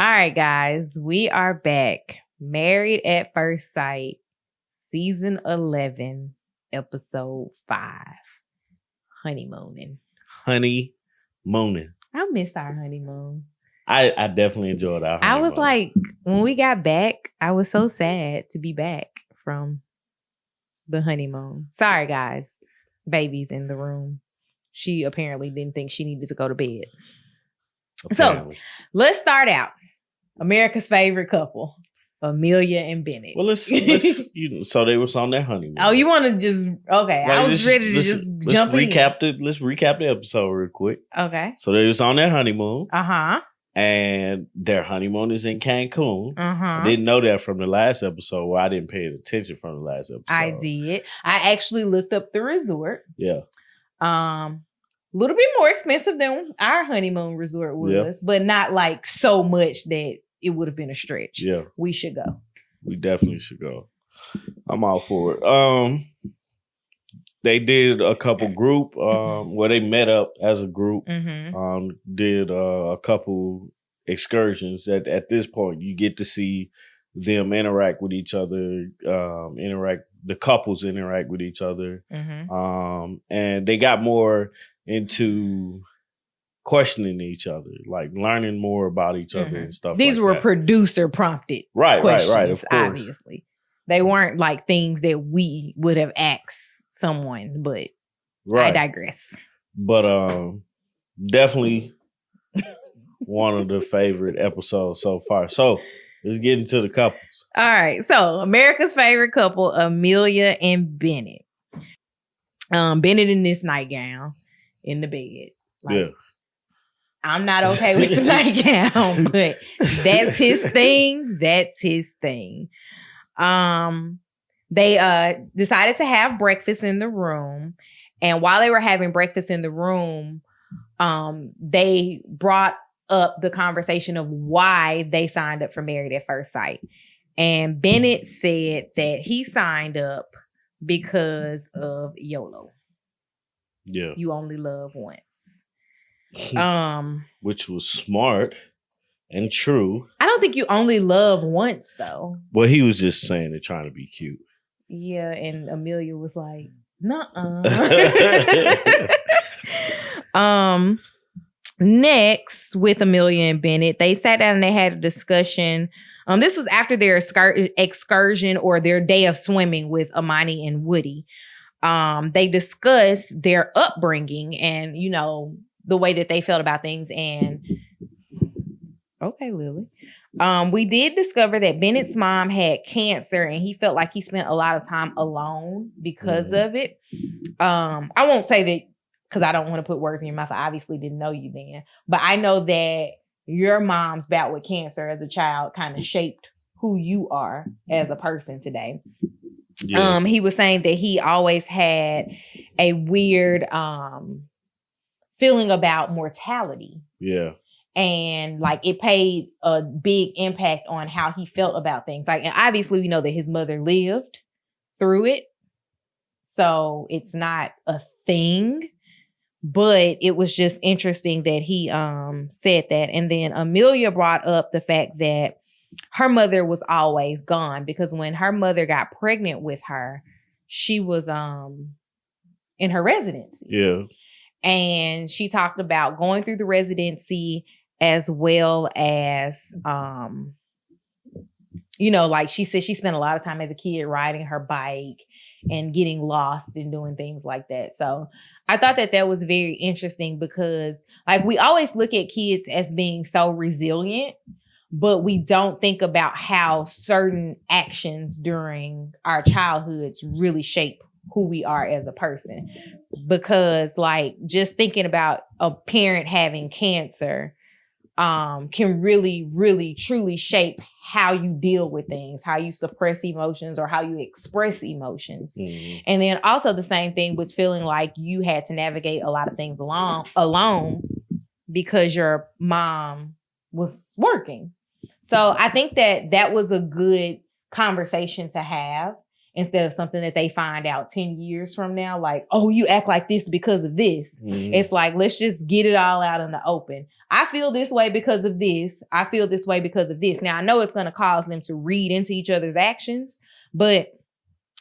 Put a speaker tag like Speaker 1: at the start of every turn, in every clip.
Speaker 1: All right, guys, we are back. Married at First Sight, season 11, episode 5. Honeymooning.
Speaker 2: Honeymooning.
Speaker 1: I miss our honeymoon.
Speaker 2: I definitely enjoyed our honeymoon.
Speaker 1: I was like, when we got back, I was so sad to be back from the honeymoon. Sorry, guys. Baby's in the room. She apparently didn't think she needed to go to bed. Apparently. So let's start out. America's favorite couple, Amelia and Bennett.
Speaker 2: Well, let's so they was on their honeymoon.
Speaker 1: Oh, you want to just okay? Like, I was ready to just jump in.
Speaker 2: Let's recap the episode real quick.
Speaker 1: Okay.
Speaker 2: So they was on their honeymoon.
Speaker 1: Uh-huh.
Speaker 2: And their honeymoon is in Cancun.
Speaker 1: Uh-huh.
Speaker 2: I didn't know that from the last episode. Well, I didn't pay attention from the last episode.
Speaker 1: I did. I actually looked up the resort.
Speaker 2: Yeah.
Speaker 1: A little bit more expensive than our honeymoon resort was, but not like so much that it would have been a stretch.
Speaker 2: Yeah.
Speaker 1: We should go.
Speaker 2: We definitely should go. I'm all for it. They did a couple group where they met up as a group.
Speaker 1: Mm-hmm.
Speaker 2: Did a couple excursions. At this point, you get to see them interact with each other, the couples interact with each other.
Speaker 1: Mm-hmm.
Speaker 2: And they got more into questioning each other, like learning more about each other and stuff.
Speaker 1: These were
Speaker 2: that.
Speaker 1: Producer prompted questions, right. Of course. Obviously, they weren't like things that we would have asked someone. But I digress.
Speaker 2: But definitely one of the favorite episodes so far. So let's get into the couples.
Speaker 1: All right. So America's favorite couple, Amelia and Bennett. Bennett in this nightgown in the bed. Like, I'm not okay with the nightgown, but that's his thing. That's his thing. They decided to have breakfast in the room. And while they were having breakfast in the room, they brought up the conversation of why they signed up for Married at First Sight. And Bennett said that he signed up because of YOLO.
Speaker 2: Yeah.
Speaker 1: You only love once.
Speaker 2: Which was smart and true.
Speaker 1: I don't think you only love once, though.
Speaker 2: Well, he was just saying it trying to be cute.
Speaker 1: Yeah, and Amelia was like, nuh-uh. Next, with Amelia and Bennett, they sat down and they had a discussion. This was after their excursion or their day of swimming with Amani and Woody. They discussed their upbringing and, you know, the way that they felt about things. And okay, Lily. We did discover that Bennett's mom had cancer and he felt like he spent a lot of time alone because of it. I won't say that because I don't want to put words in your mouth. I obviously didn't know you then. But I know that your mom's bout with cancer as a child kind of shaped who you are as a person today. Yeah. He was saying that he always had a weird feeling about mortality.
Speaker 2: Yeah.
Speaker 1: And like it paid a big impact on how he felt about things. Like, and obviously we know that his mother lived through it. So it's not a thing, but it was just interesting that he said that. And then Amelia brought up the fact that her mother was always gone because when her mother got pregnant with her, she was in her residency.
Speaker 2: Yeah.
Speaker 1: And she talked about going through the residency as well as, you know, like she said, she spent a lot of time as a kid riding her bike and getting lost and doing things like that. So I thought that that was very interesting because like we always look at kids as being so resilient, but we don't think about how certain actions during our childhoods really shape who we are as a person. Because like just thinking about a parent having cancer can really, really, truly shape how you deal with things, how you suppress emotions or how you express emotions. Mm-hmm. And then also the same thing with feeling like you had to navigate a lot of things alone because your mom was working. So I think that that was a good conversation to have. instead of something that they find out 10 years from now. Like, oh, you act like this because of this. Mm-hmm. It's like, let's just get it all out in the open. I feel this way because of this. I feel this way because of this. Now, I know it's going to cause them to read into each other's actions, but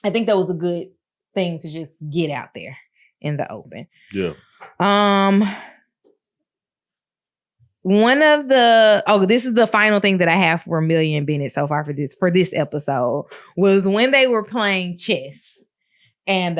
Speaker 1: I think that was a good thing to just get out there in the open.
Speaker 2: Yeah.
Speaker 1: This is the final thing that I have for Amelia and Bennett so far for this episode, was when they were playing chess. And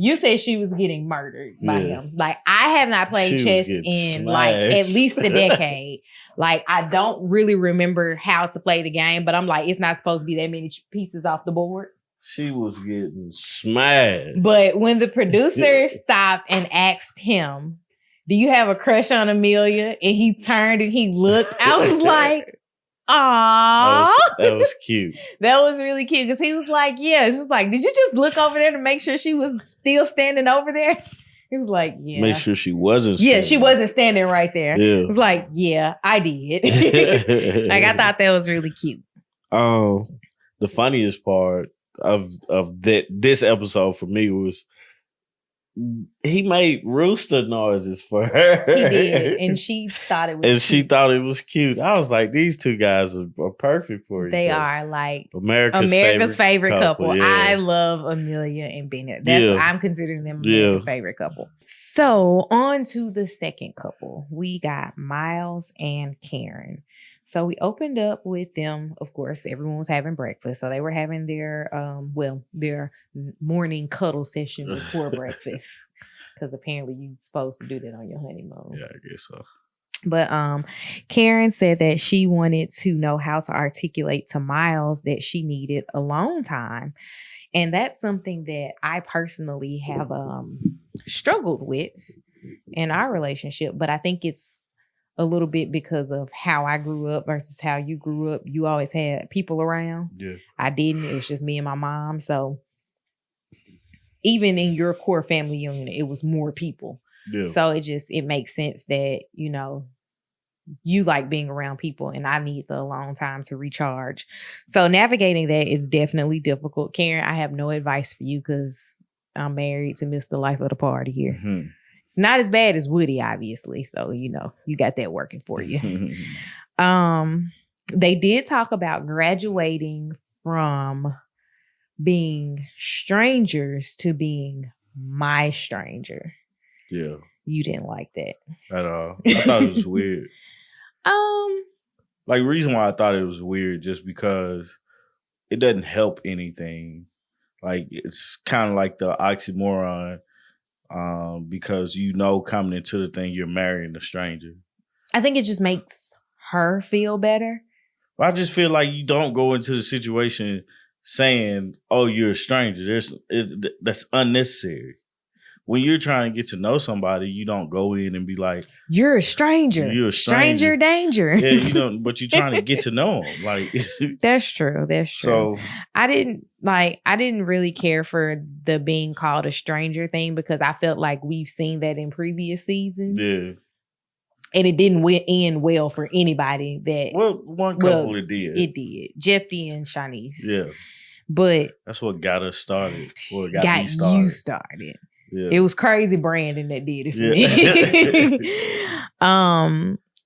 Speaker 1: you said she was getting murdered by him. Like, I have not played chess in like at least a decade. Like, I don't really remember how to play the game, but I'm like, it's not supposed to be that many pieces off the board.
Speaker 2: She was getting smashed.
Speaker 1: But when the producer stopped and asked him, do you have a crush on Amelia? And he turned and he looked, I was like, aww.
Speaker 2: That was cute.
Speaker 1: That was really cute because he was like, yeah. It's just like, did you just look over there to make sure she was still standing over there? He was like, yeah.
Speaker 2: Make sure she wasn't
Speaker 1: standing. Yeah, she wasn't standing right there. Yeah. It was like, yeah, I did. Like, I thought that was really cute.
Speaker 2: The funniest part of this episode for me was he made rooster noises for her.
Speaker 1: He did, and she thought it was
Speaker 2: cute. She thought it was cute. I was like, these two guys are perfect for each other.
Speaker 1: They are like
Speaker 2: America's favorite couple.
Speaker 1: Yeah. I love Amelia and Bennett. I'm considering them America's favorite couple. So on to the second couple. We got Miles and Karen. So we opened up with them. Of course, everyone was having breakfast. So they were having their morning cuddle session before breakfast. Because apparently you're supposed to do that on your honeymoon.
Speaker 2: Yeah, I guess so.
Speaker 1: But Karen said that she wanted to know how to articulate to Miles that she needed alone time. And that's something that I personally have struggled with in our relationship. But I think it's a little bit because of how I grew up versus how you grew up. You always had people around. Yeah. I didn't. It was just me and my mom. So even in your core family unit, it was more people. Yeah. So it makes sense that, you know, you like being around people and I need the alone time to recharge. So navigating that is definitely difficult. Karen, I have no advice for you because I'm married to Mr. Life of the Party here. Mm-hmm. It's not as bad as Woody, obviously. So, you know, you got that working for you. They did talk about graduating from being strangers to being my stranger.
Speaker 2: Yeah.
Speaker 1: You didn't like that
Speaker 2: at all. I thought it was weird. Like, reason why I thought it was weird just because it doesn't help anything. Like, it's kind of like the oxymoron. Because you know coming into the thing you're marrying a stranger.
Speaker 1: I think it just makes her feel better.
Speaker 2: I just feel like you don't go into the situation saying, "Oh, you're a stranger." That's unnecessary. When you're trying to get to know somebody, you don't go in and be like,
Speaker 1: "You're a stranger.
Speaker 2: You're a stranger
Speaker 1: danger."
Speaker 2: Yeah, you don't. But you're trying to get to know them. Like
Speaker 1: that's true. That's true. So I didn't really care for the being called a stranger thing because I felt like we've seen that in previous seasons. Yeah. And it didn't end well for anybody that.
Speaker 2: Well, one couple it did.
Speaker 1: It did. Jeffy and Shanice.
Speaker 2: Yeah.
Speaker 1: But
Speaker 2: that's what got us started. What
Speaker 1: got
Speaker 2: me started.
Speaker 1: You started.
Speaker 2: Yeah.
Speaker 1: It was crazy Brandon that did it for me.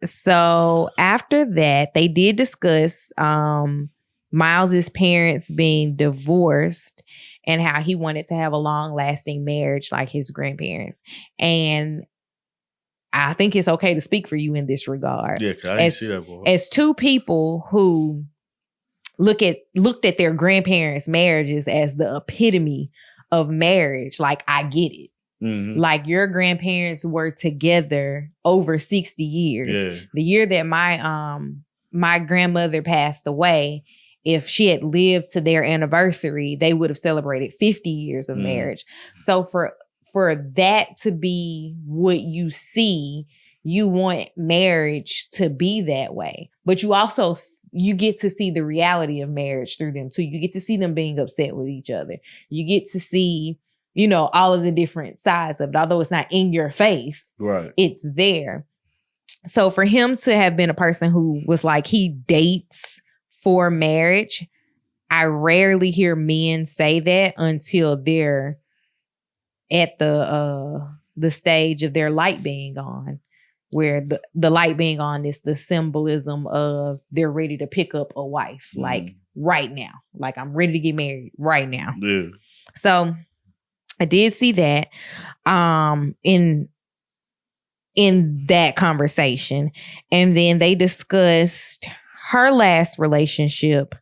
Speaker 1: So after that, they did discuss Miles's parents being divorced and how he wanted to have a long-lasting marriage like his grandparents. And I think it's okay to speak for you in this regard.
Speaker 2: Yeah, I didn't see that before.
Speaker 1: As two people who looked at their grandparents' marriages as the epitome of marriage, like, I get it. Mm-hmm. Like, your grandparents were together over 60 years. Yeah. The year that my grandmother passed away, if she had lived to their anniversary, they would have celebrated 50 years of marriage. So for that to be what you see, you want marriage to be that way. But you get to see the reality of marriage through them too. You get to see them being upset with each other. You get to see, you know, all of the different sides of it. Although it's not in your face,
Speaker 2: right?
Speaker 1: It's there. So for him to have been a person who was like, he dates for marriage, I rarely hear men say that until they're at the stage of their light being on, where the light being on is the symbolism of they're ready to pick up a wife, like right now. Like, I'm ready to get married right now.
Speaker 2: Yeah.
Speaker 1: So I did see that in that conversation. And then they discussed her last relationship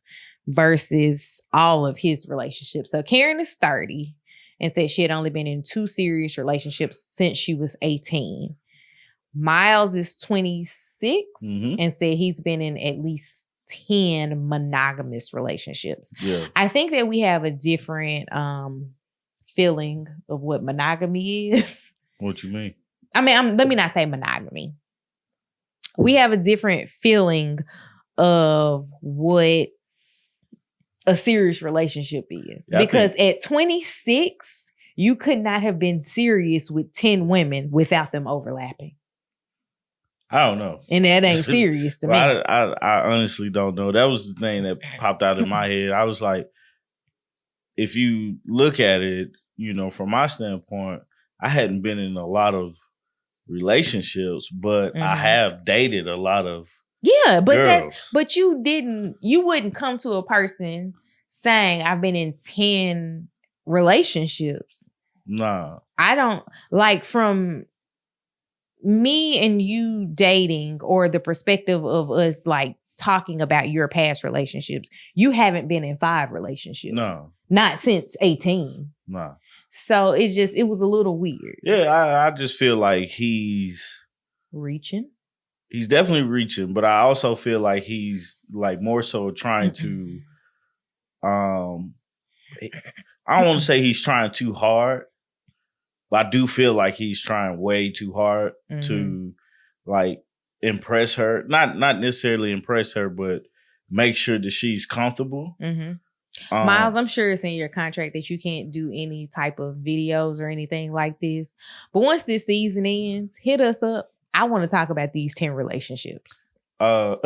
Speaker 1: versus all of his relationships. So Karen is 30 and said she had only been in 2 serious relationships since she was 18. Miles is 26 and said he's been in at least 10 monogamous relationships.
Speaker 2: Yeah.
Speaker 1: I think that we have a different feeling of what monogamy is.
Speaker 2: What you mean?
Speaker 1: I mean, let me not say monogamy. We have a different feeling of what a serious relationship is. Yeah, because at 26, you could not have been serious with 10 women without them overlapping.
Speaker 2: I don't know.
Speaker 1: And that ain't serious to me.
Speaker 2: I honestly don't know. That was the thing that popped out in my head. I was like, if you look at it, you know, from my standpoint, I hadn't been in a lot of relationships, but I have dated a lot of girls.
Speaker 1: You wouldn't come to a person saying I've been in 10 relationships.
Speaker 2: Nah.
Speaker 1: I don't, like, from me and you dating, or the perspective of us like talking about your past relationships, you haven't been in 5 relationships.
Speaker 2: No.
Speaker 1: Not since 18.
Speaker 2: No.
Speaker 1: So it was a little weird.
Speaker 2: Yeah, I just feel like he's
Speaker 1: reaching.
Speaker 2: He's definitely reaching, but I also feel like he's like more so trying to I don't want to say he's trying too hard, but I do feel like he's trying way too hard to like impress her. Not necessarily impress her, but make sure that she's comfortable.
Speaker 1: Miles, I'm sure it's in your contract that you can't do any type of videos or anything like this. But once this season ends, hit us up. I want to talk about these 10 relationships. I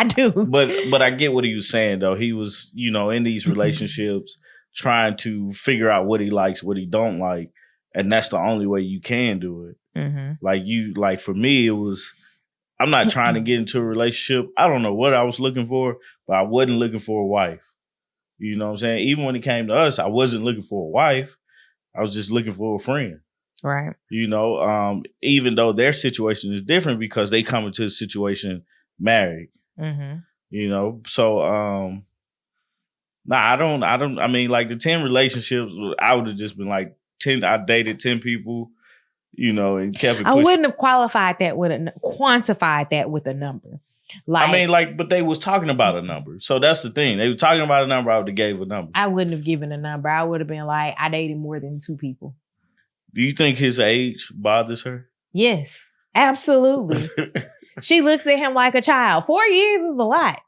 Speaker 1: do.
Speaker 2: But I get what he was saying, though. He was, you know, in these relationships trying to figure out what he likes, what he don't like. And that's the only way you can do it. Like for me, it was, I'm not trying to get into a relationship. I don't know what I was looking for, but I wasn't looking for a wife. You know what I'm saying? Even when it came to us, I wasn't looking for a wife. I was just looking for a friend.
Speaker 1: Right.
Speaker 2: You know, even though their situation is different because they come into the situation married. You know, so I mean, like the 10 relationships, I would have just been like 10. I dated 10 people, you know, and kept it pushing.
Speaker 1: I wouldn't have quantified that with a number. Like,
Speaker 2: I mean, like, but they was talking about a number. So that's the thing. They were talking about a number. I would have gave a number.
Speaker 1: I wouldn't have given a number. I would have been like, I dated more than 2 people.
Speaker 2: Do you think his age bothers her?
Speaker 1: Yes, absolutely. She looks at him like a child. 4 years is a lot.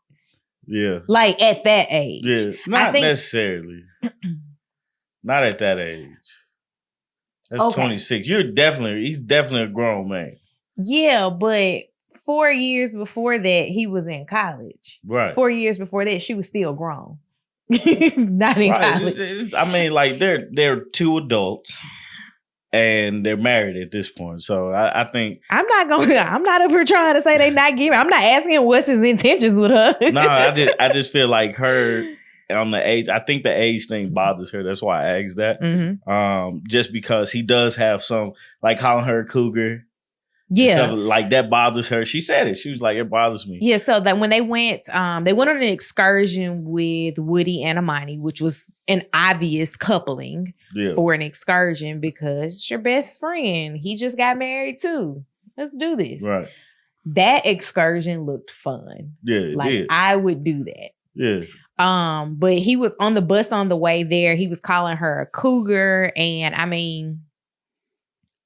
Speaker 2: Yeah.
Speaker 1: Like at that age.
Speaker 2: Yeah. Not necessarily. Not at that age. That's 26. He's definitely a grown man.
Speaker 1: Yeah, but 4 years before that, he was in college.
Speaker 2: Right.
Speaker 1: 4 years before that, she was still grown. Not in college.
Speaker 2: I mean, like they're 2 adults and they're married at this point. So I think
Speaker 1: I'm not up here trying to say they not giving. I'm not asking what's his intentions with her.
Speaker 2: No, I just feel like her on the age. I think the age thing bothers her. That's why I asked that. Just because he does have some, like calling her a cougar.
Speaker 1: Yeah.
Speaker 2: Like that bothers her. She said it. She was like, it bothers me.
Speaker 1: Yeah. So that when they went on an excursion with Woody and Amani, which was an obvious coupling for an excursion because it's your best friend. He just got married too. Let's do this.
Speaker 2: Right.
Speaker 1: That excursion looked fun.
Speaker 2: Yeah.
Speaker 1: Like I would do that.
Speaker 2: Yeah.
Speaker 1: But he was on the bus on the way there. He was calling her a cougar. And I mean,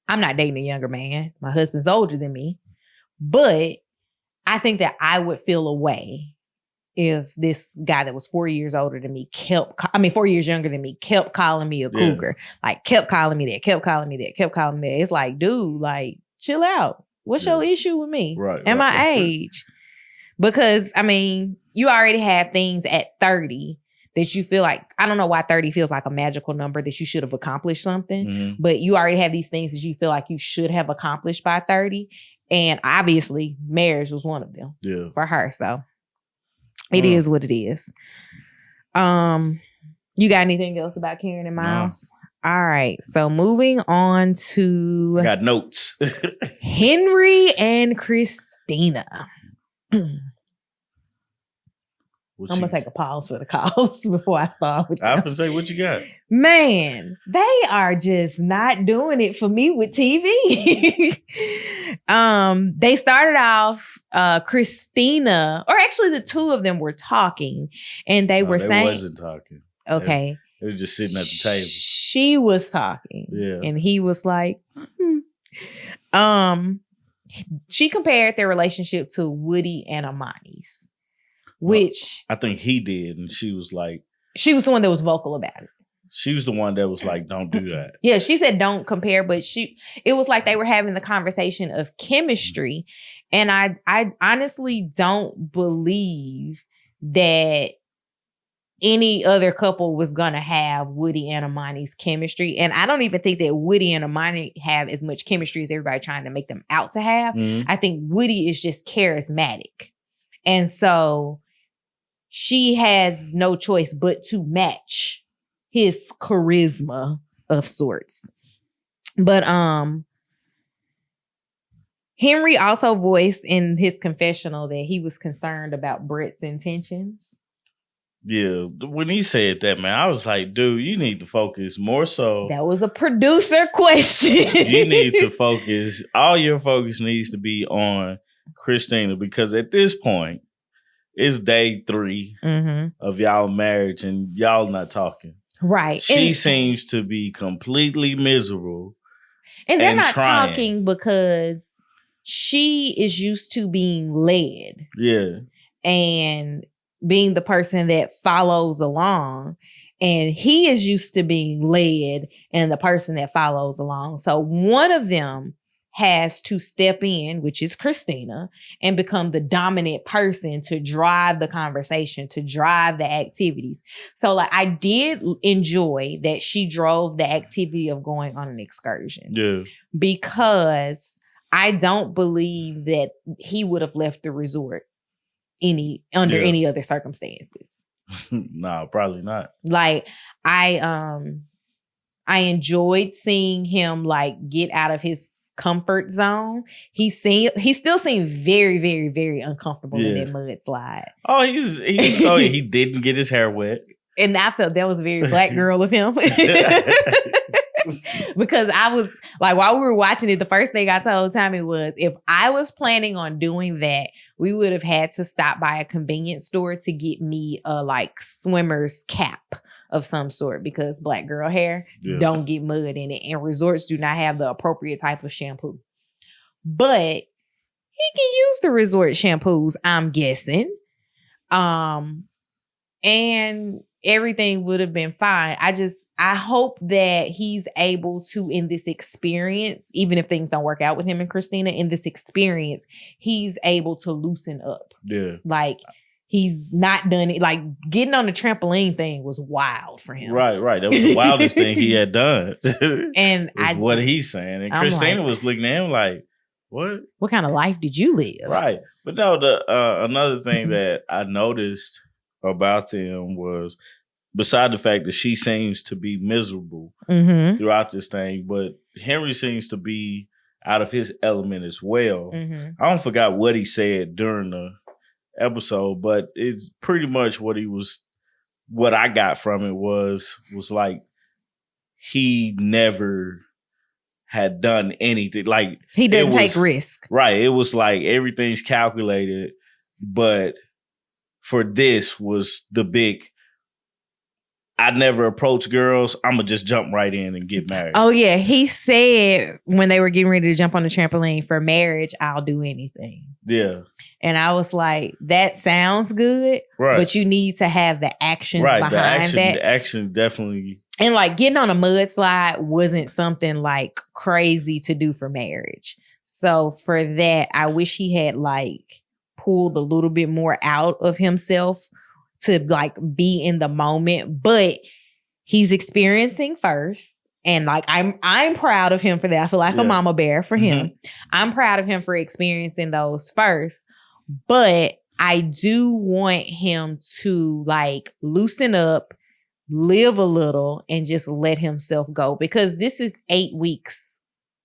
Speaker 1: I'm not dating a younger man. My husband's older than me. But I think that I would feel a way if this guy that was 4 years older than me 4 years younger than me kept calling me a cougar. Like kept calling me that, kept calling me that, kept calling me that. It's like, dude, like chill out. What's your issue with me?
Speaker 2: Right.
Speaker 1: And my age? Because I mean, you already have things at 30 that you feel like, I don't know why 30 feels like a magical number that you should have accomplished something, but you already have these things that you feel like you should have accomplished by 30. And obviously marriage was one of them for her. So it is what it is. You got anything else about Karen and Miles? No. All right. So moving on to...
Speaker 2: I got notes.
Speaker 1: Henry and Christina. I'm going to take a pause for the calls before I start with them.
Speaker 2: I have to say, what you got?
Speaker 1: Man, they are just not doing it for me with TV. They started off, Christina, or actually the two of them were talking, and they were saying...
Speaker 2: They wasn't talking.
Speaker 1: Okay.
Speaker 2: They were just sitting at the table.
Speaker 1: She was talking.
Speaker 2: Yeah.
Speaker 1: And he was like, she compared their relationship to Woody and Amani's. Which
Speaker 2: I think he did, and she was like,
Speaker 1: she was the one that was vocal about it.
Speaker 2: She was the one that was like, "Don't do that."
Speaker 1: Yeah, she said, "Don't compare," but it was like they were having the conversation of chemistry, and I honestly don't believe that any other couple was gonna have Woody and Amani's chemistry, and I don't even think that Woody and Amani have as much chemistry as everybody trying to make them out to have. I think Woody is just charismatic, and so she has no choice but to match his charisma of sorts. But Henry also voiced in his confessional that he was concerned about Brett's intentions.
Speaker 2: Yeah, when he said that, man, I was like, dude, you need to focus more so.
Speaker 1: That was a producer question.
Speaker 2: You need to focus. All your focus needs to be on Christina, because at this point, it's day 3 of y'all marriage and y'all not talking.
Speaker 1: Right.
Speaker 2: She seems to be completely miserable.
Speaker 1: And they're not talking because she is used to being led.
Speaker 2: Yeah.
Speaker 1: And being the person that follows along. And he is used to being led and the person that follows along. So one of them has to step in, which is Christina, and become the dominant person to drive the conversation, to drive the activities. So like I did enjoy that she drove the activity of going on an excursion.
Speaker 2: Yeah.
Speaker 1: Because I don't believe that he would have left the resort under any other circumstances.
Speaker 2: No, probably not.
Speaker 1: Like I enjoyed seeing him like get out of his comfort zone. He still seemed very, very, very uncomfortable in that mudslide.
Speaker 2: Oh, he so he didn't get his hair wet.
Speaker 1: And I felt that was very black girl of him. Because I was like, while we were watching it, the first thing I told Tommy was, if I was planning on doing that, we would have had to stop by a convenience store to get me a like swimmer's cap of some sort, because black girl hair don't get mud in it, and resorts do not have the appropriate type of shampoo. But he can use the resort shampoos, I'm guessing. And everything would have been fine. I hope that he's able to, in this experience, even if things don't work out with him and Christina, in this experience, he's able to loosen up.
Speaker 2: Yeah.
Speaker 1: Like, he's not done it. Like, getting on the trampoline thing was wild for him.
Speaker 2: Right. That was the wildest thing he had done.
Speaker 1: And
Speaker 2: what he's saying. And Christina was looking at him like, what?
Speaker 1: What kind of life did you live?
Speaker 2: Right. But no, another thing that I noticed about them was, beside the fact that she seems to be miserable throughout this thing, but Henry seems to be out of his element as well. I don't forgot what he said during the episode, but it's pretty much what I got from it was like he never had done anything. Like,
Speaker 1: he didn't take risk.
Speaker 2: Right. It was like everything's calculated, but for this was the big, I never approach girls. I'm going to just jump right in and get married.
Speaker 1: Oh, yeah. He said when they were getting ready to jump on the trampoline, for marriage, I'll do anything.
Speaker 2: Yeah.
Speaker 1: And I was like, that sounds good, but you need to have the actions behind that.
Speaker 2: The action definitely.
Speaker 1: And like getting on a mudslide wasn't something like crazy to do for marriage. So for that, I wish he had like pulled a little bit more out of himself to like be in the moment, but he's experiencing first. And like, I'm proud of him for that. I feel like a mama bear for him. I'm proud of him for experiencing those first, but I do want him to like loosen up, live a little, and just let himself go, because this is 8 weeks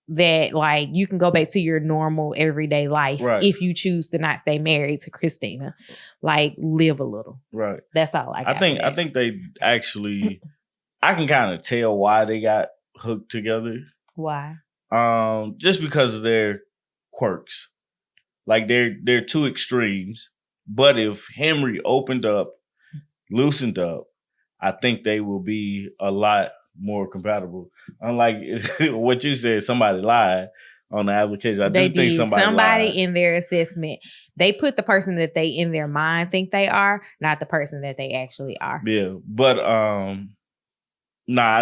Speaker 1: that like you can go back to your normal everyday life if you choose to not stay married to Christina. Like, live a little. Right. That's all I got.
Speaker 2: I think they actually, I can kind of tell why they got hooked together.
Speaker 1: Why?
Speaker 2: Just because of their quirks. Like they're two extremes. But if Henry opened up, loosened up, I think they will be a lot more compatible. Unlike what you said, somebody lied on the application. I do think somebody lied.
Speaker 1: In their assessment, they put the person that they in their mind think they are, not the person that they actually are.
Speaker 2: Yeah, but I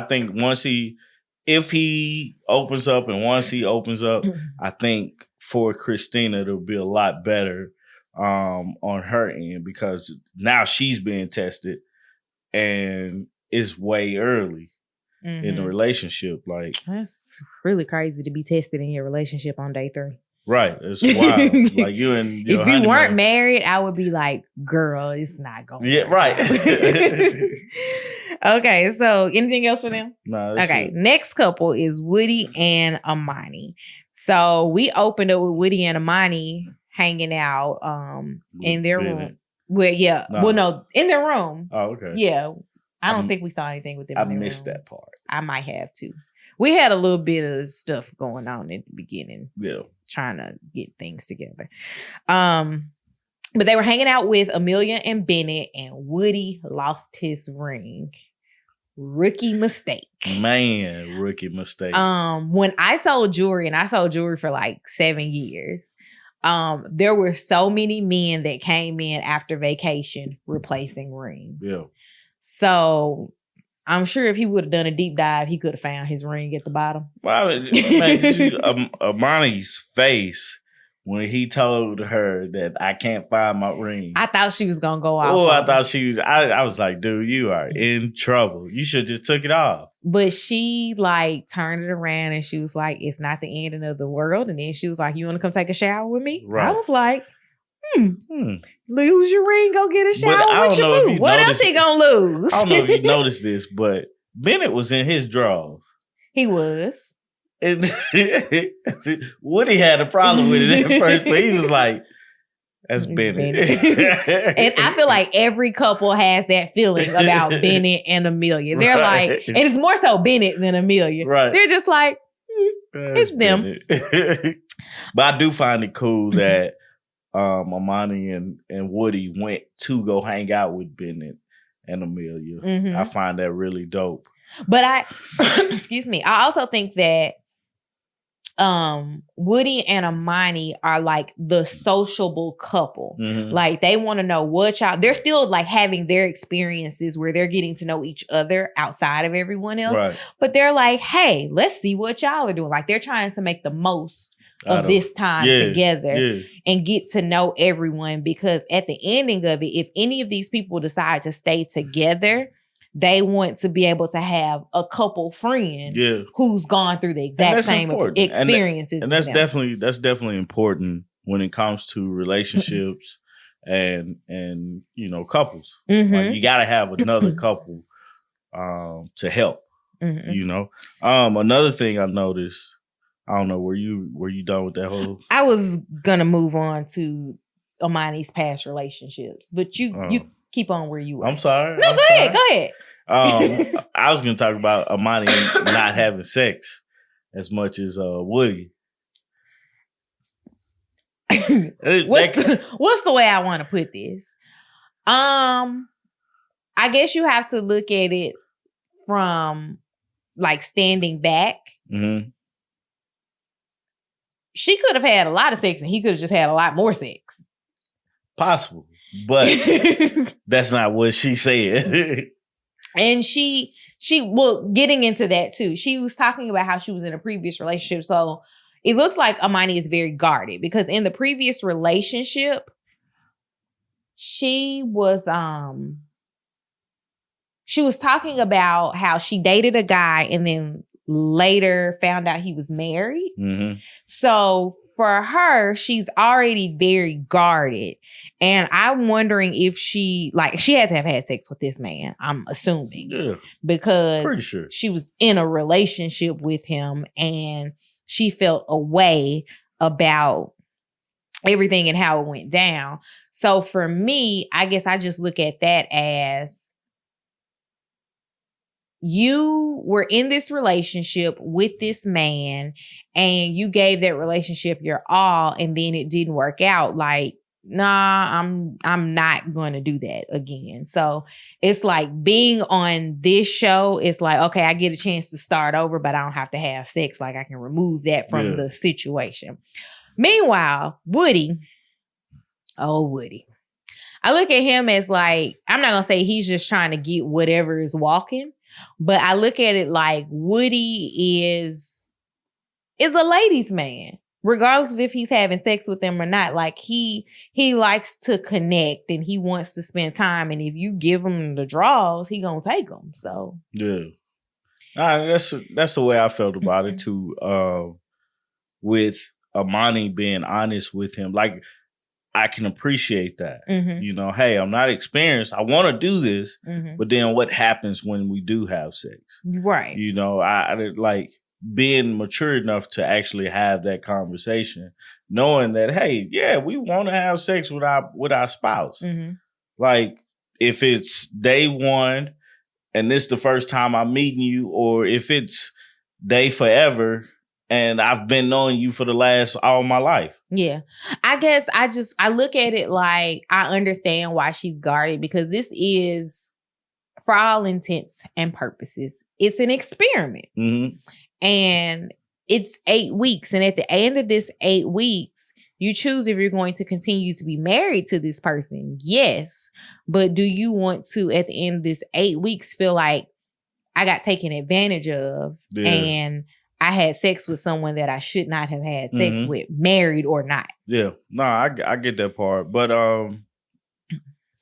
Speaker 2: think if he opens up, and once he opens up, I think for Christina it'll be a lot better on her end, because now she's being tested and it's way early. In the relationship. Like,
Speaker 1: that's really crazy to be tested in your relationship on day 3.
Speaker 2: Right. It's wild. Like, you and your
Speaker 1: if you weren't married, I would be like, girl, it's not going.
Speaker 2: Yeah, right.
Speaker 1: Okay, so anything else for them?
Speaker 2: No.
Speaker 1: Okay, next couple is Woody and Amani. So we opened up with Woody and Amani hanging out in their room. Well, yeah. No. Well, no, in their room.
Speaker 2: Oh, okay.
Speaker 1: Yeah. I don't think we saw anything with them.
Speaker 2: I missed that part.
Speaker 1: I might have too. We had a little bit of stuff going on in the beginning.
Speaker 2: Yeah.
Speaker 1: Trying to get things together. But they were hanging out with Amelia and Bennett, and Woody lost his ring. Rookie mistake.
Speaker 2: Man, rookie mistake.
Speaker 1: When I sold jewelry, and I sold jewelry for like 7 years, there were so many men that came in after vacation replacing rings.
Speaker 2: Yeah.
Speaker 1: So I'm sure if he would have done a deep dive, he could have found his ring at the bottom.
Speaker 2: Well, man, Amani's face when he told her that I can't find my ring.
Speaker 1: I thought she was gonna go off.
Speaker 2: Oh, I thought she was. I was like, dude, you are in trouble. You should just took it off.
Speaker 1: But she like turned it around and she was like, it's not the end of the world. And then she was like, you want to come take a shower with me? Right. I was like, lose your ring, go get a shower with your boo. What else he gonna lose?
Speaker 2: I don't know if you noticed this, but Bennett was in his drawers.
Speaker 1: He was.
Speaker 2: And Woody had a problem with it at first, but he was like, that's Bennett.
Speaker 1: And I feel like every couple has that feeling about Bennett and Amelia. They're like, and it's more so Bennett than Amelia.
Speaker 2: Right.
Speaker 1: They're just like, it's them.
Speaker 2: But I do find it cool that Amani and Woody went to go hang out with Bennett and Amelia. I find that really dope.
Speaker 1: But excuse me, I also think that Woody and Amani are like the sociable couple. Like, they want to know what y'all, they're still like having their experiences where they're getting to know each other outside of everyone else. Right. But they're like, hey, let's see what y'all are doing. Like, they're trying to make the most of this time together and get to know everyone, because at the ending of it, if any of these people decide to stay together, they want to be able to have a couple friend who's gone through the exact same experiences.
Speaker 2: And that's definitely important when it comes to relationships and you know, couples. Like, you gotta have another couple to help. You know. Another thing I noticed, I don't know, were you done with that whole?
Speaker 1: I was gonna move on to Amani's past relationships, but you keep on where you were.
Speaker 2: I'm sorry.
Speaker 1: No, go ahead.
Speaker 2: I was gonna talk about Amani not having sex as much as Woody.
Speaker 1: What's the way I want to put this? I guess you have to look at it from like standing back. She could have had a lot of sex and he could have just had a lot more sex.
Speaker 2: Possible. But that's not what she said.
Speaker 1: And she getting into that too. She was talking about how she was in a previous relationship. So it looks like Amani is very guarded, because in the previous relationship, she was talking about how she dated a guy and then later found out he was married.
Speaker 2: Mm-hmm.
Speaker 1: So for her, she's already very guarded. And I'm wondering if she has to have had sex with this man, I'm assuming.
Speaker 2: Yeah.
Speaker 1: Because
Speaker 2: Pretty sure.
Speaker 1: she was in a relationship with him and she felt a way about everything and how it went down. So for me, I guess I just look at that as you were in this relationship with this man and you gave that relationship your all and then it didn't work out. Like, nah, I'm not going to do that again. So it's like being on this show, it's like, okay, I get a chance to start over, but I don't have to have sex. Like I can remove that from the situation. Meanwhile, Woody, I look at him as like, I'm not going to say he's just trying to get whatever is walking, but I look at it like Woody is a ladies' man, regardless of if he's having sex with them or not. Like he likes to connect and he wants to spend time. And if you give him the draws, he gonna take them. So
Speaker 2: yeah, that's the way I felt about it too. With Amani being honest with him, like I can appreciate that.
Speaker 1: Mm-hmm.
Speaker 2: You know, hey, I'm not experienced. I want to do this,
Speaker 1: Mm-hmm.
Speaker 2: but then what happens when we do have sex?
Speaker 1: Right.
Speaker 2: You know, I like being mature enough to actually have that conversation, knowing that, hey, yeah, we want to have sex with our spouse.
Speaker 1: Mm-hmm.
Speaker 2: Like if it's day one and this the first time I'm meeting you, or if it's day forever and I've been knowing you for the last all my life.
Speaker 1: Yeah. I guess I look at it like I understand why she's guarded, because this is, for all intents and purposes, it's an experiment.
Speaker 2: Mm-hmm.
Speaker 1: And it's 8 weeks. And at the end of this 8 weeks, you choose if you're going to continue to be married to this person. Yes. But do you want to, at the end of this 8 weeks, feel like I got taken advantage of and I had sex with someone that I should not have had sex with, married or not? Yeah.
Speaker 2: No, I get that part. But,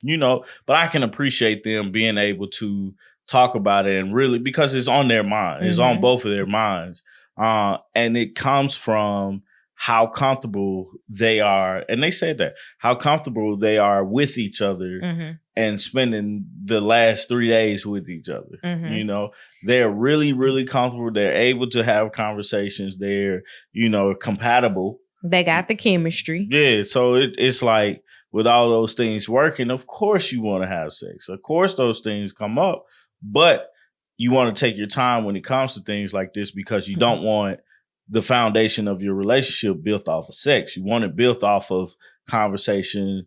Speaker 2: you know, but I can appreciate them being able to talk about it and really, because it's on their mind. It's on both of their minds. And it comes from how comfortable they are. And they said that, how comfortable they are with each other and spending the last 3 days with each other. You know, they're really, really comfortable. They're able to have conversations. They're, you know, compatible.
Speaker 1: They got the chemistry.
Speaker 2: Yeah. So it's like, with all those things working, of course you want to have sex. Of course those things come up, but you want to take your time when it comes to things like this, because you don't want the foundation of your relationship built off of sex. You want it built off of conversation,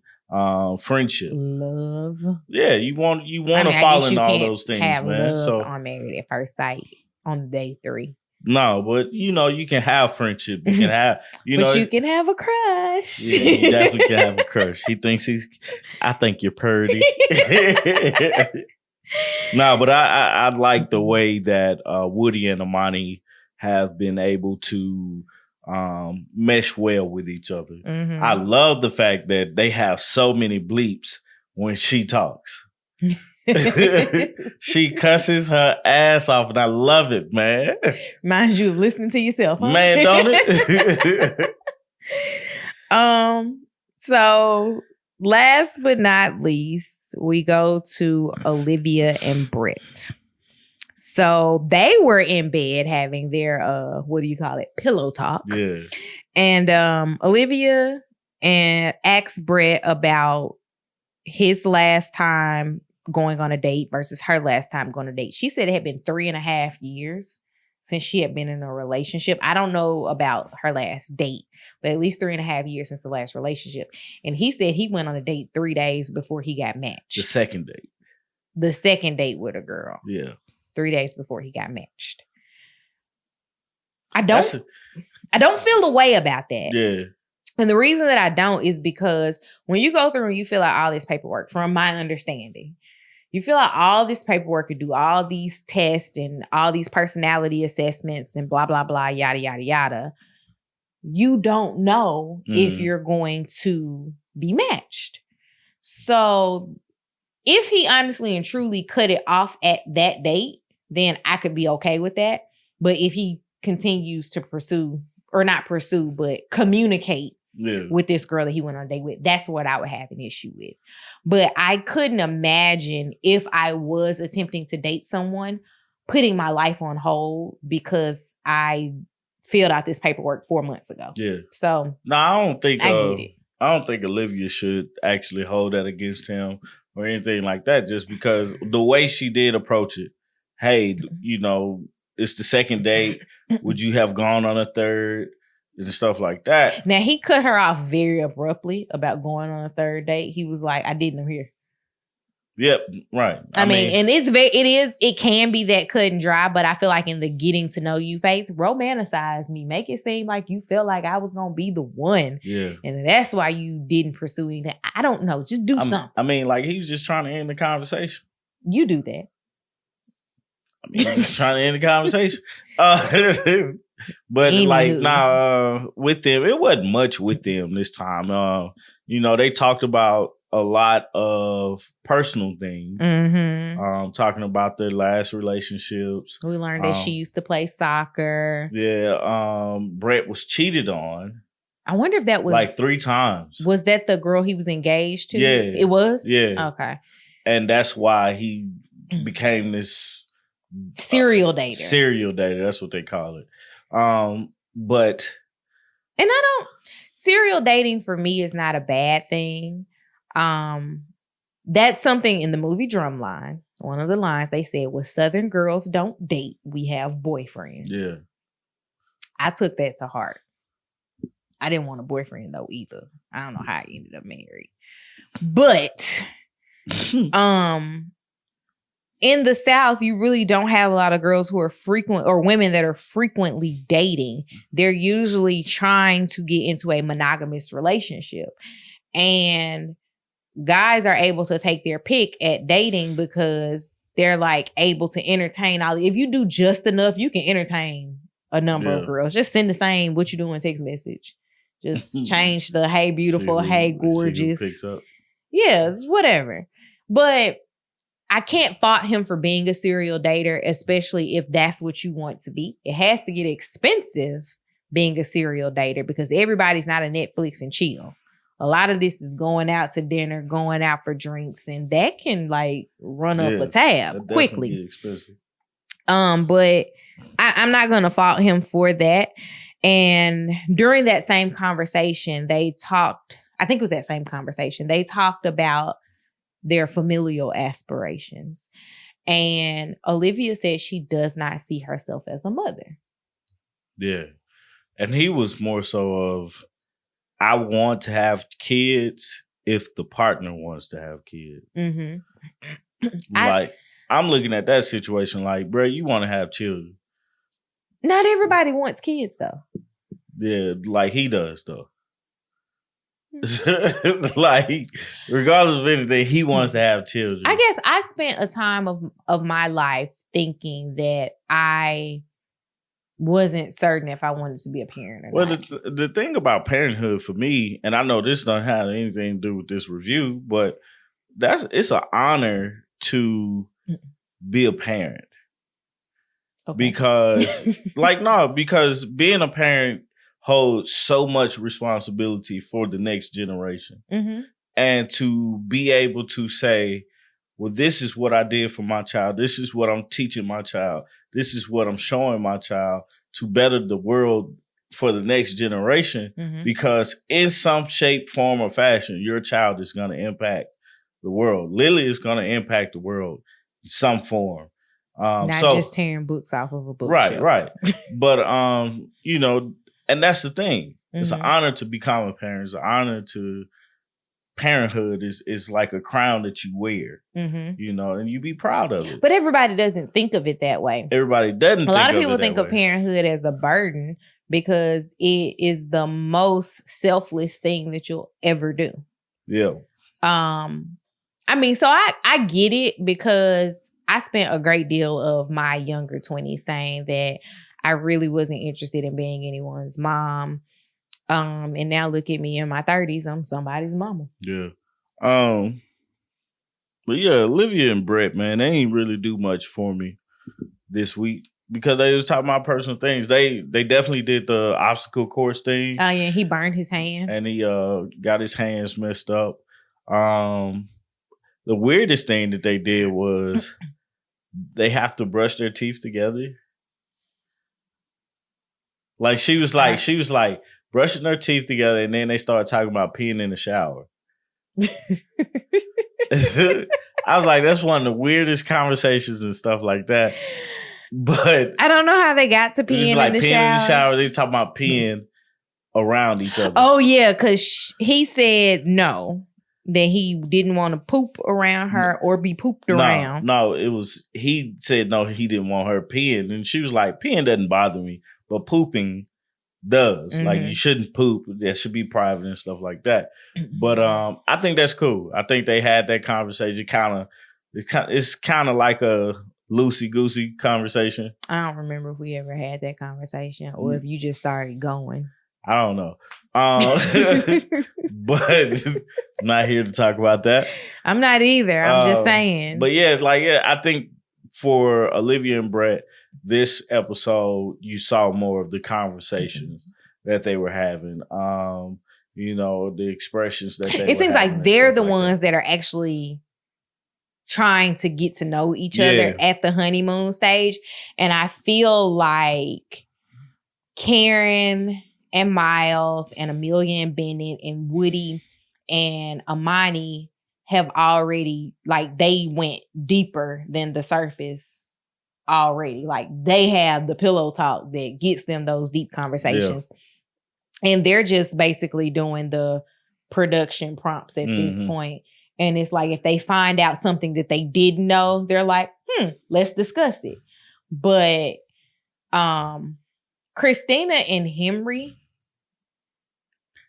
Speaker 2: friendship,
Speaker 1: love.
Speaker 2: Yeah, you want to fall in all those things,
Speaker 1: have
Speaker 2: man.
Speaker 1: Love
Speaker 2: So
Speaker 1: on Married at First Sight on day 3.
Speaker 2: No, but you know, you can have friendship. You can have,
Speaker 1: but you can have a crush.
Speaker 2: Yeah, you definitely can have a crush. He thinks I think you're pretty. No, but I like the way that Woody and Amani have been able to mesh well with each other. I love the fact that they have so many bleeps when she talks. She cusses her ass off, and I love it, man.
Speaker 1: Reminds you of listening to yourself, huh?
Speaker 2: Man, don't it?
Speaker 1: So last but not least, we go to Olivia and Brett. So they were in bed having their pillow talk.
Speaker 2: Yeah.
Speaker 1: And Olivia asked Brett about his last time going on a date versus her last time going on a date. She said it had been 3.5 years since she had been in a relationship. I don't know about her last date, but at least 3.5 years since the last relationship. And he said he went on a date 3 days before he got matched.
Speaker 2: The second date.
Speaker 1: The second date with a girl.
Speaker 2: Yeah.
Speaker 1: 3 days before he got matched. I don't feel a way about that.
Speaker 2: Yeah.
Speaker 1: And the reason that I don't is because when you go through and you fill out all this paperwork, from my understanding, you fill out all this paperwork and do all these tests and all these personality assessments and blah, blah, blah, yada, yada, yada. You don't know if you're going to be matched. So if he honestly and truly cut it off at that date, then I could be okay with that. But if he continues to but communicate with this girl that he went on a date with, that's what I would have an issue with. But I couldn't imagine if I was attempting to date someone, putting my life on hold because I filled out this paperwork 4 months ago.
Speaker 2: Yeah.
Speaker 1: So
Speaker 2: no, I don't think
Speaker 1: I get it.
Speaker 2: I don't think Olivia should actually hold that against him or anything like that, just because the way she did approach it. Hey, you know, it's the second date. Would you have gone on a third? And stuff like that.
Speaker 1: Now, he cut her off very abruptly about going on a third date. He was like, I didn't hear.
Speaker 2: Yep, right.
Speaker 1: I mean, and it can be that cut and dry, but I feel like in the getting to know you phase, romanticize me. Make it seem like you felt like I was going to be the one.
Speaker 2: Yeah. And
Speaker 1: that's why you didn't pursue anything. I don't know. Just do something.
Speaker 2: I mean, like, he was just trying to end the conversation.
Speaker 1: You do that.
Speaker 2: I mean, he was trying to end the conversation. But with them, it wasn't much with them this time. You know, they talked about a lot of personal things. Talking about their last relationships.
Speaker 1: We learned that she used to play soccer.
Speaker 2: Yeah. Brett was cheated on.
Speaker 1: I wonder if that was
Speaker 2: like 3 times.
Speaker 1: Was that the girl he was engaged to?
Speaker 2: Yeah.
Speaker 1: It was?
Speaker 2: Yeah.
Speaker 1: Okay.
Speaker 2: And that's why he became this
Speaker 1: serial dater.
Speaker 2: Serial dater, that's what they call it. Serial
Speaker 1: dating for me is not a bad thing. That's something in the movie Drumline. One of the lines they said was, Southern girls don't date, we have boyfriends.
Speaker 2: Yeah.
Speaker 1: I took that to heart. I didn't want a boyfriend though either. I don't know how I ended up married. But in the South, you really don't have a lot of girls who are frequent or women that are frequently dating. They're usually trying to get into a monogamous relationship. And guys are able to take their pick at dating because they're like able to entertain all. If you do just enough, you can entertain a number of girls. Just send the same what you doing text message. Just change the hey beautiful, hey gorgeous.
Speaker 2: Picks up.
Speaker 1: Yeah, whatever. But I can't fault him for being a serial dater, especially if that's what you want to be. It has to get expensive being a serial dater because everybody's not a Netflix and chill. A lot of this is going out to dinner, going out for drinks, and that can like run up a tab quickly.
Speaker 2: Get expensive.
Speaker 1: But I'm not going to fault him for that. And during that same conversation, they talked about their familial aspirations. And Olivia said she does not see herself as a mother.
Speaker 2: Yeah. And he was more so of, I want to have kids if the partner wants to have kids. Mm-hmm. I'm looking at that situation like, bro, you want to have children.
Speaker 1: Not everybody wants kids, though.
Speaker 2: Yeah, like he does, though. Like, regardless of anything, he wants to have children.
Speaker 1: I guess I spent a time of my life thinking that I wasn't certain if I wanted to be a parent or not.
Speaker 2: The thing about parenthood for me, and I know this don't have anything to do with this review, but it's an honor to be a parent. Okay. Because being a parent holds so much responsibility for the next generation. Mm-hmm. And to be able to say, well, this is what I did for my child. This is what I'm teaching my child. This is what I'm showing my child to better the world for the next generation. Mm-hmm. Because in some shape, form, or fashion, your child is going to impact the world. Lily is going to impact the world in some form.
Speaker 1: Not just tearing books off of a bookshelf.
Speaker 2: Right. But, and that's the thing. It's an honor to become a parent. It's an honor to parenthood is like a crown that you wear, and you be proud of it.
Speaker 1: But everybody doesn't think of it that way.
Speaker 2: Everybody doesn't.
Speaker 1: A lot of people think of parenthood as a burden because it is the most selfless thing that you'll ever do.
Speaker 2: Yeah.
Speaker 1: So I get it because I spent a great deal of my younger 20s saying that I really wasn't interested in being anyone's mom. And now look at me in my 30s. I'm somebody's mama.
Speaker 2: Yeah. But yeah, Olivia and Brett, man, they ain't really do much for me this week because they was talking about personal things. They definitely did the obstacle course thing.
Speaker 1: Oh yeah, he burned his hands.
Speaker 2: And he got his hands messed up. The weirdest thing that they did was they have to brush their teeth together. Like she was like brushing their teeth together, and then they started talking about peeing in the shower. I was like, that's one of the weirdest conversations and stuff like that. But
Speaker 1: I don't know how they got to peeing
Speaker 2: like
Speaker 1: in the
Speaker 2: peeing
Speaker 1: shower.
Speaker 2: in the shower. They talking about peeing around each other.
Speaker 1: Oh yeah, because he said no, that he didn't want to poop around her or be pooped around.
Speaker 2: No, it was he said no, he didn't want her peeing, and she was like, peeing doesn't bother me, but pooping does. Mm-hmm. Like you shouldn't poop. That should be private and stuff like that. But I think that's cool. I think they had that conversation. It's kind of like a loosey-goosey conversation.
Speaker 1: I don't remember if we ever had that conversation or if you just started going.
Speaker 2: I don't know. But I'm not here to talk about that.
Speaker 1: I'm not either. I'm just saying.
Speaker 2: But yeah, I think for Olivia and Brett, this episode, you saw more of the conversations that they were having. The expressions that they
Speaker 1: It seems like they're the ones that are actually trying to get to know each other at the honeymoon stage. And I feel like Karen and Miles and Amelia and Bennett and Woody and Amani have already, like, they went deeper than the surface already. Like, they have the pillow talk that gets them those deep conversations. Yeah. And they're just basically doing the production prompts at this point. And it's like, if they find out something that they didn't know, they're like, let's discuss it. But Christina and Henry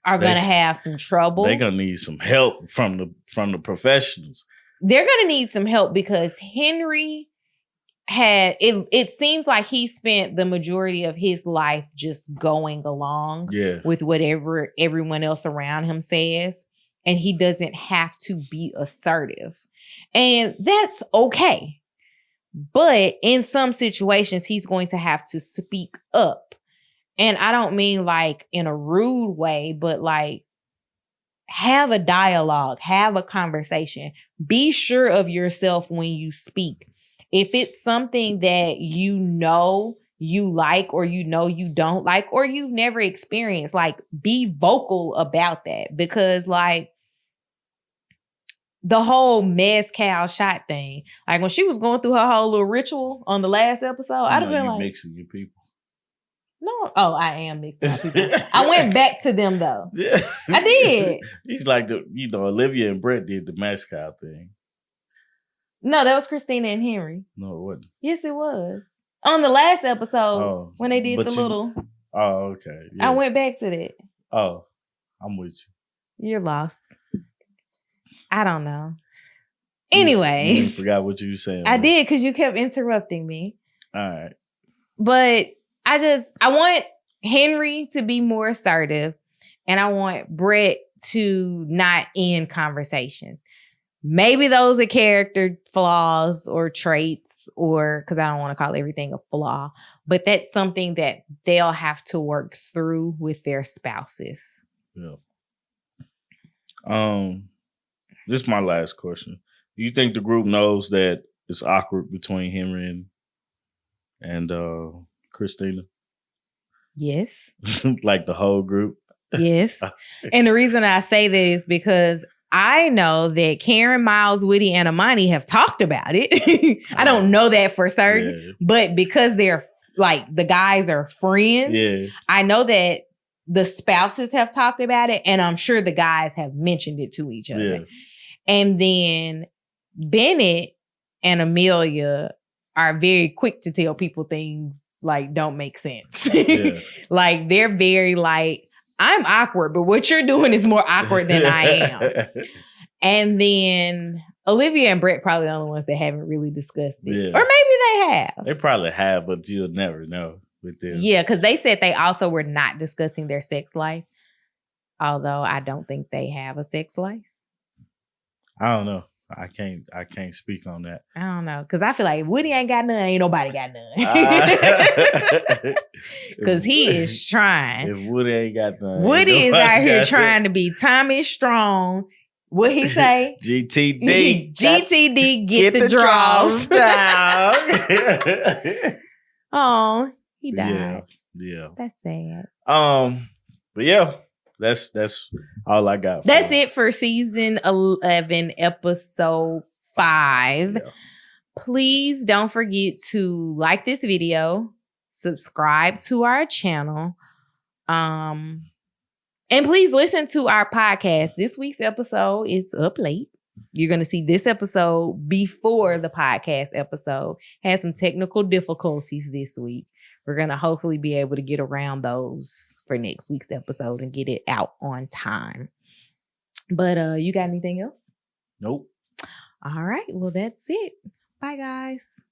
Speaker 1: are going to have some trouble.
Speaker 2: They're going to need some help from the professionals.
Speaker 1: They're going to need some help because Henry it seems like he spent the majority of his life just going along with whatever everyone else around him says. And he doesn't have to be assertive. And that's okay. But in some situations, he's going to have to speak up. And I don't mean like in a rude way, but like have a dialogue, have a conversation. Be sure of yourself when you speak. If it's something that you know you like or you know you don't like or you've never experienced, like be vocal about that. Because like the whole mezcal shot thing, like when she was going through her whole little ritual on the last episode, I'd have been like,
Speaker 2: mixing your people.
Speaker 1: No, I am mixing my people. I went back to them though. Yeah. I did.
Speaker 2: He's like Olivia and Brett did the mezcal thing.
Speaker 1: No, that was Christina and Henry.
Speaker 2: No, it wasn't.
Speaker 1: Yes, it was. On the last episode, when they did the little...
Speaker 2: Oh, okay.
Speaker 1: Yeah. I went back to that.
Speaker 2: Oh, I'm with you.
Speaker 1: You're lost. I don't know. Anyways.
Speaker 2: You forgot what you were saying.
Speaker 1: I did, because you kept interrupting me.
Speaker 2: All right.
Speaker 1: But I want Henry to be more assertive, and I want Brett to not end conversations. Maybe those are character flaws or traits, or because I don't want to call everything a flaw, but that's something that they'll have to work through with their spouses.
Speaker 2: Yeah. This is my last question. Do you think the group knows that it's awkward between Henry and Christina?
Speaker 1: Yes.
Speaker 2: Like the whole group?
Speaker 1: Yes. And the reason I say that is because I know that Karen, Miles, Woody, and Amani have talked about it. I don't know that for certain, but because they're like the guys are friends, I know that the spouses have talked about it, and I'm sure the guys have mentioned it to each other. Yeah. And then Bennett and Amelia are very quick to tell people things like don't make sense. Yeah. Like they're very like, I'm awkward, but what you're doing is more awkward than I am. And then Olivia and Brett probably the only ones that haven't really discussed it. Yeah. Or maybe they have.
Speaker 2: They probably have, but you'll never know with them.
Speaker 1: Yeah, because they said they also were not discussing their sex life. Although I don't think they have a sex life.
Speaker 2: I don't know. I can't speak on that.
Speaker 1: I don't know. Because I feel like Woody ain't got none. Ain't nobody got none. Because he is trying.
Speaker 2: If Woody ain't got none.
Speaker 1: Woody is out here trying to be Tommy Strong. What he say?
Speaker 2: GTD.
Speaker 1: GTD, get the draws. Oh, he died.
Speaker 2: Yeah.
Speaker 1: That's sad.
Speaker 2: But yeah, that's all I got.
Speaker 1: That's it for season 11, episode 5. Yeah. Please don't forget to like this video, subscribe to our channel, and please listen to our podcast. This week's episode is up late. You're going to see this episode before the podcast episode. Had some technical difficulties this week. We're going to hopefully be able to get around those for next week's episode and get it out on time. But you got anything else?
Speaker 2: Nope.
Speaker 1: All right. Well, that's it. Bye, guys.